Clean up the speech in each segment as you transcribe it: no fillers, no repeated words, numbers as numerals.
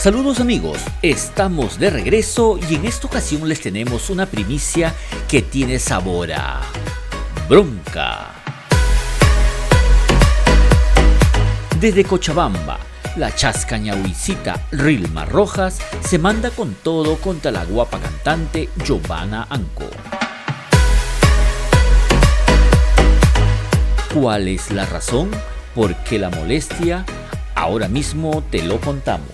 Saludos amigos, estamos de regreso y en esta ocasión les tenemos una primicia que tiene sabor a bronca. Desde Cochabamba, la chascañahuicita Rilma Rojas se manda con todo contra la guapa cantante Giovanna Anco. ¿Cuál es la razón? ¿Por qué la molestia? Ahora mismo te lo contamos.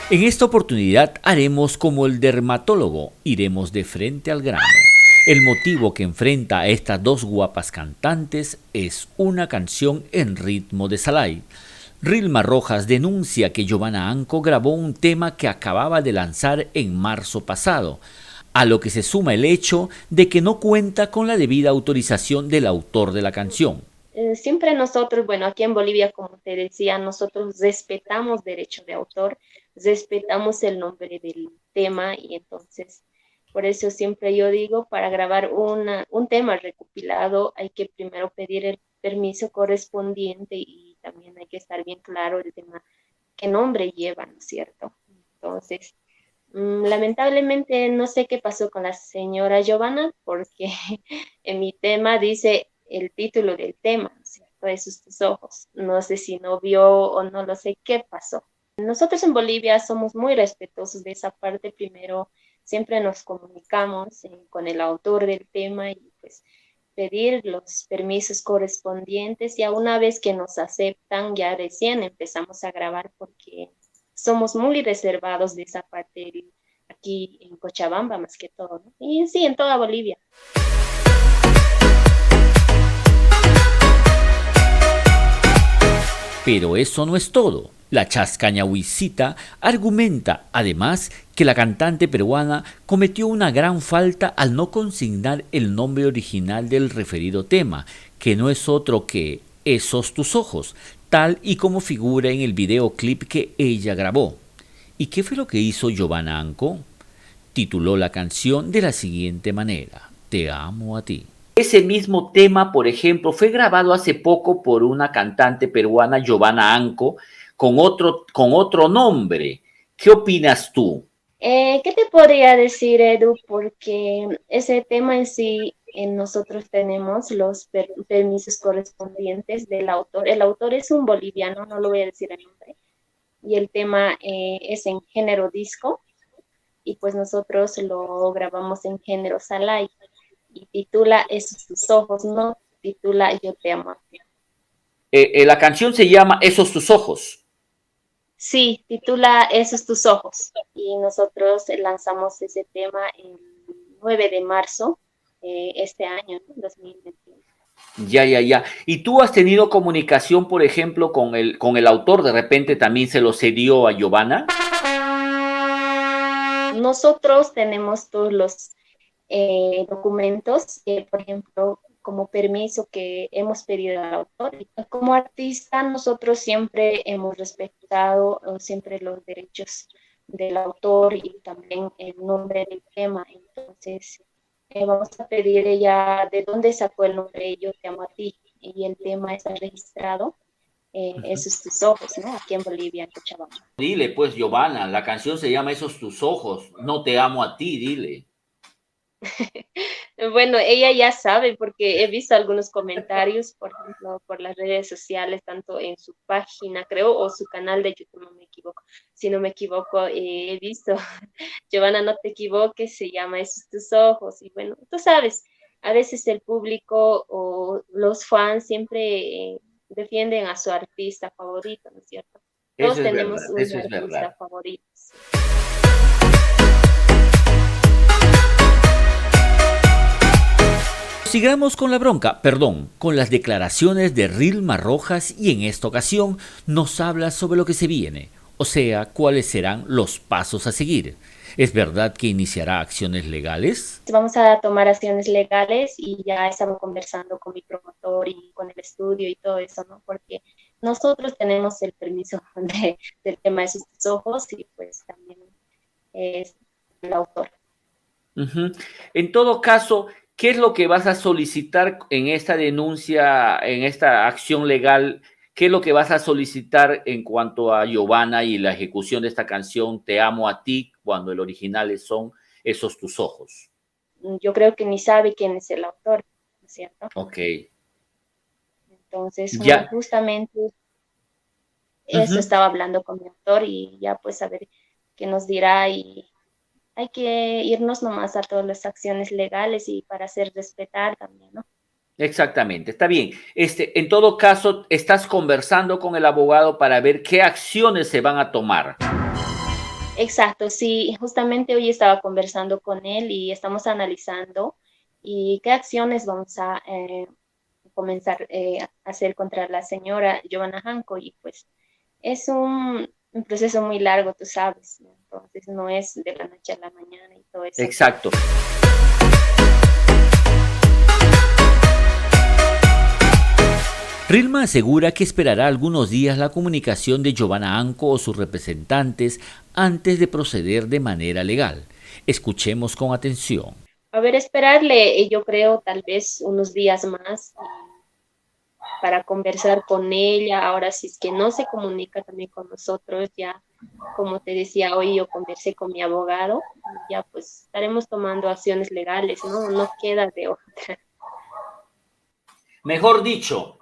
En esta oportunidad haremos como el dermatólogo, iremos de frente al grano. El motivo que enfrenta a estas dos guapas cantantes es una canción en ritmo de Salai. Rilma Rojas denuncia que Giovanna Anco grabó un tema que acababa de lanzar en marzo pasado, a lo que se suma el hecho de que no cuenta con la debida autorización del autor de la canción. Siempre nosotros, bueno, aquí en Bolivia, como te decía, nosotros respetamos derecho de autor, respetamos el nombre del tema y entonces, por eso siempre yo digo, para grabar un tema recopilado hay que primero pedir el permiso correspondiente y también hay que estar bien claro el tema, qué nombre lleva, ¿no es cierto? Entonces, lamentablemente no sé qué pasó con la señora Giovanna, porque en mi tema dice el título del tema, ¿no es cierto? Esos tus ojos. No sé si no vio o no lo sé qué pasó. Nosotros en Bolivia somos muy respetuosos de esa parte. Primero, siempre nos comunicamos con el autor del tema y pues pedir los permisos correspondientes. Ya una vez que nos aceptan, ya recién empezamos a grabar porque somos muy reservados de esa parte aquí en Cochabamba más que todo, ¿no? Y sí, en toda Bolivia. Pero eso no es todo. La chascañahuicita argumenta, además, que la cantante peruana cometió una gran falta al no consignar el nombre original del referido tema, que no es otro que Esos tus ojos, tal y como figura en el videoclip que ella grabó. ¿Y qué fue lo que hizo Giovanna Anco? Tituló la canción de la siguiente manera: Te amo a ti. Ese mismo tema, por ejemplo, fue grabado hace poco por una cantante peruana, Giovanna Anco, con otro nombre. ¿Qué opinas tú? ¿Qué te podría decir, Edu? Porque ese tema en sí, nosotros tenemos los permisos correspondientes del autor. El autor es un boliviano, no lo voy a decir el nombre, y el tema es en género disco, y pues nosotros lo grabamos en género Salai, y titula Esos tus ojos, no titula Yo te amo. La canción se llama Esos tus ojos. Sí, titula Esos tus ojos. Y nosotros lanzamos ese tema el 9 de marzo este año, ¿no? 2021. Ya. ¿Y tú has tenido comunicación, por ejemplo, con el autor? ¿De repente también se lo cedió a Giovanna? Nosotros tenemos todos los documentos, por ejemplo, como permiso que hemos pedido al autor. Como artista, nosotros siempre hemos respetado siempre los derechos del autor y también el nombre del tema. Entonces, vamos a pedir ella de dónde sacó el nombre Yo te amo a ti. Y el tema está registrado, Esos tus ojos, ¿no? Aquí en Bolivia, en Cochabamba. Dile, pues, Giovanna, la canción se llama Esos tus ojos. No te amo a ti, dile. Bueno, ella ya sabe porque he visto algunos comentarios, por ejemplo, por las redes sociales, tanto en su página, creo, o su canal de YouTube, no me equivoco. Si no me equivoco, he visto, Giovanna, no te equivoques, se llama Esos tus ojos. Y bueno, tú sabes, a veces el público o los fans siempre defienden a su artista favorito, ¿no es cierto? Todos tenemos un Eso es artista verdad. favorito. Sigamos con la bronca, perdón, con las declaraciones de Rilma Rojas y en esta ocasión nos habla sobre lo que se viene, o sea, cuáles serán los pasos a seguir. ¿Es verdad que iniciará acciones legales? Vamos a tomar acciones legales y ya estaba conversando con mi promotor y con el estudio y todo eso, ¿no? Porque nosotros tenemos el permiso del tema de sus ojos y pues también es el autor. Ujú. En todo caso, ¿Qué es lo que vas a solicitar en esta denuncia, en esta acción legal? ¿Qué es lo que vas a solicitar en cuanto a Giovanna y la ejecución de esta canción Te amo a ti, cuando el original son esos tus ojos? Yo creo que ni sabe quién es el autor, ¿no es cierto? Ok. Entonces, Ya. justamente eso Ujú. estaba hablando con mi autor y ya pues a ver qué nos dirá y hay que irnos nomás a todas las acciones legales y para hacer respetar también, ¿no? Exactamente, está bien. En todo caso, estás conversando con el abogado para ver qué acciones se van a tomar. Exacto, sí, justamente hoy estaba conversando con él y estamos analizando y qué acciones vamos a comenzar a hacer contra la señora Giovanna Hanco y pues es un proceso muy largo, tú sabes, ¿no? Entonces no es de la noche a la mañana y todo eso. Exacto. Rilma asegura que esperará algunos días la comunicación de Giovanna Anco o sus representantes antes de proceder de manera legal. Escuchemos con atención. A ver, esperarle, yo creo, tal vez unos días más para conversar con ella. Ahora, si es que no se comunica también con nosotros, ya, como te decía, hoy yo conversé con mi abogado, y ya pues estaremos tomando acciones legales, ¿no? No queda de otra. Mejor dicho,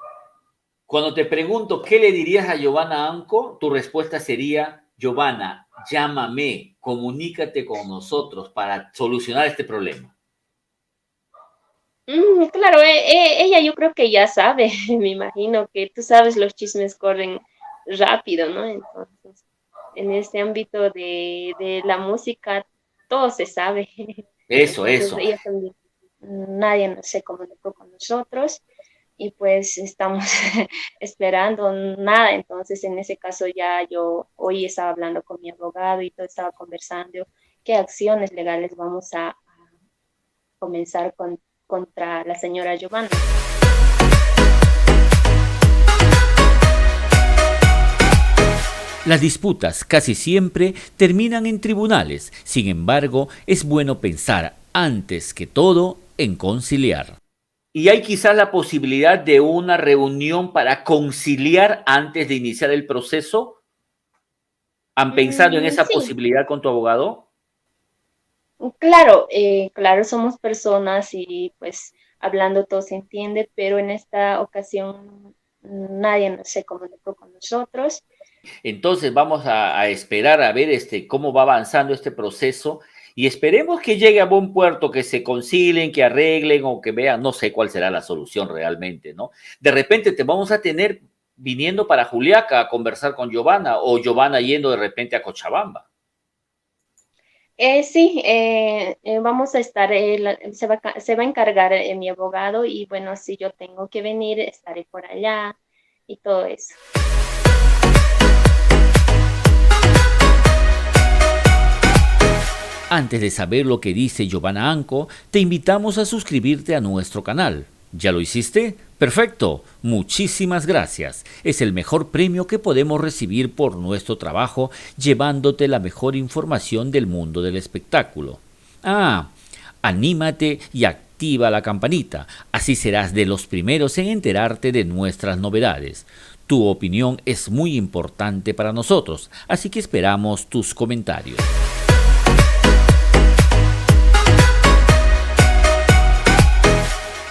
cuando te pregunto qué le dirías a Giovanna Anco, tu respuesta sería: Giovanna, llámame, comunícate con nosotros para solucionar este problema. Claro, ella yo creo que ya sabe, me imagino que tú sabes, los chismes corren rápido, ¿no? Entonces, en este ámbito de la música, todo se sabe. Eso, Entonces, eso. ella también, nadie no se comunicó con nosotros y pues estamos esperando nada. Entonces, en ese caso ya yo hoy estaba hablando con mi abogado y todo estaba conversando qué acciones legales vamos a comenzar contra la señora Giovanna. Las disputas casi siempre terminan en tribunales. Sin embargo, es bueno pensar antes que todo en conciliar. Y hay quizás la posibilidad de una reunión para conciliar antes de iniciar el proceso. ¿Han pensado en esa Sí, posibilidad con tu abogado? claro, claro, somos personas y pues hablando todo se entiende, pero en esta ocasión nadie se comunicó con nosotros. Entonces vamos a esperar a ver cómo va avanzando este proceso y esperemos que llegue a buen puerto, que se concilien, que arreglen o que vean, no sé cuál será la solución realmente, ¿no? De repente te vamos a tener viniendo para Juliaca a conversar con Giovanna o Giovanna yendo de repente a Cochabamba. Sí, vamos a estar, se va a encargar mi abogado y bueno, si yo tengo que venir, estaré por allá y todo eso. Antes de saber lo que dice Giovanna Anco, te invitamos a suscribirte a nuestro canal. ¿Ya lo hiciste? Perfecto. Muchísimas gracias. Es el mejor premio que podemos recibir por nuestro trabajo llevándote la mejor información del mundo del espectáculo. Anímate y activa la campanita. Así serás de los primeros en enterarte de nuestras novedades. Tu opinión es muy importante para nosotros, así que esperamos tus comentarios.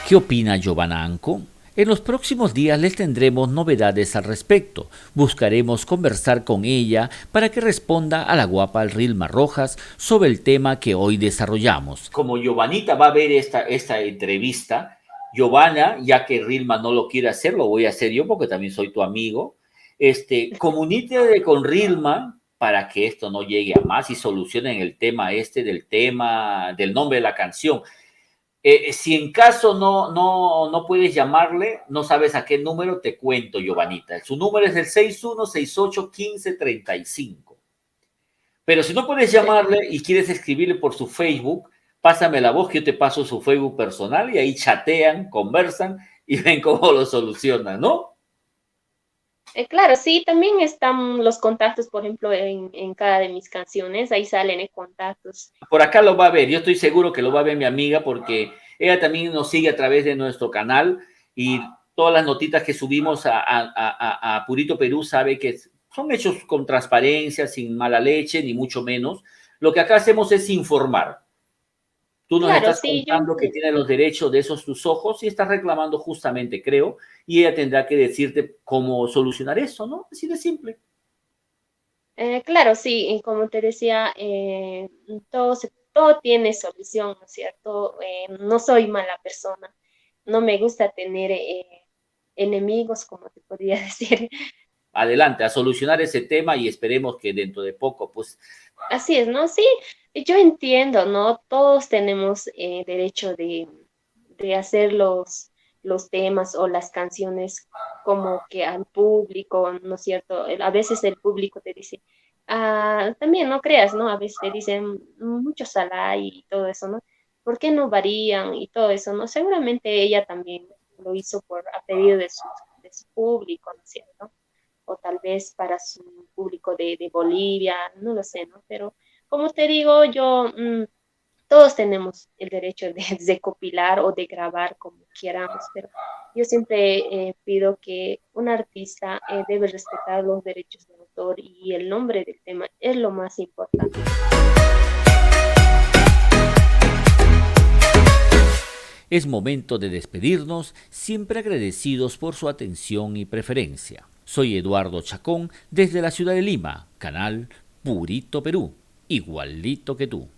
¿Qué opina Giovanna Anco? En los próximos días les tendremos novedades al respecto. Buscaremos conversar con ella para que responda a la guapa Rilma Rojas sobre el tema que hoy desarrollamos. Como Giovanita va a ver esta entrevista, Giovanna, ya que Rilma no lo quiere hacer, lo voy a hacer yo porque también soy tu amigo. Comuníquete con Rilma para que esto no llegue a más y solucionen el tema del nombre de la canción. Si en caso no puedes llamarle, no sabes a qué número, te cuento, Giovanita. Su número es el 61681535. Pero si no puedes llamarle y quieres escribirle por su Facebook, pásame la voz que yo te paso su Facebook personal y ahí chatean, conversan y ven cómo lo solucionan, ¿no? Claro, sí, también están los contactos, por ejemplo, en cada de mis canciones, ahí salen contactos. Por acá lo va a ver, yo estoy seguro que lo va a ver mi amiga porque Ella también nos sigue a través de nuestro canal y todas las notitas que subimos a Purito Perú sabe que son hechos con transparencia, sin mala leche, ni mucho menos. Lo que acá hacemos es informar. Tú nos Claro, estás sí, yo contando que entiendo. tienes los derechos de esos tus ojos y estás reclamando justamente, creo, y ella tendrá que decirte cómo solucionar eso, ¿no? Así de simple. Claro, sí, y como te decía, todo tiene solución, ¿no es cierto? No soy mala persona, no me gusta tener enemigos, como te podría decir. Adelante, a solucionar ese tema y esperemos que dentro de poco, pues, Así es, ¿no? Sí, yo entiendo, ¿no? Todos tenemos derecho de hacer los temas o las canciones como que al público, ¿no es cierto? A veces el público te dice, también no creas, ¿no? A veces te dicen mucho salá y todo eso, ¿no? ¿Por qué no varían y todo eso, ¿no? Seguramente ella también lo hizo a pedido de su público, ¿no es cierto? O tal vez para su público de Bolivia, no lo sé, ¿no? Pero como te digo, todos tenemos el derecho de, de copilar o de grabar como queramos, pero yo siempre pido que un artista debe respetar los derechos de autor y el nombre del tema es lo más importante. es momento de despedirnos, siempre agradecidos por su atención y preferencia. Soy Eduardo Chacón desde la ciudad de Lima, canal Purito Perú, igualito que tú.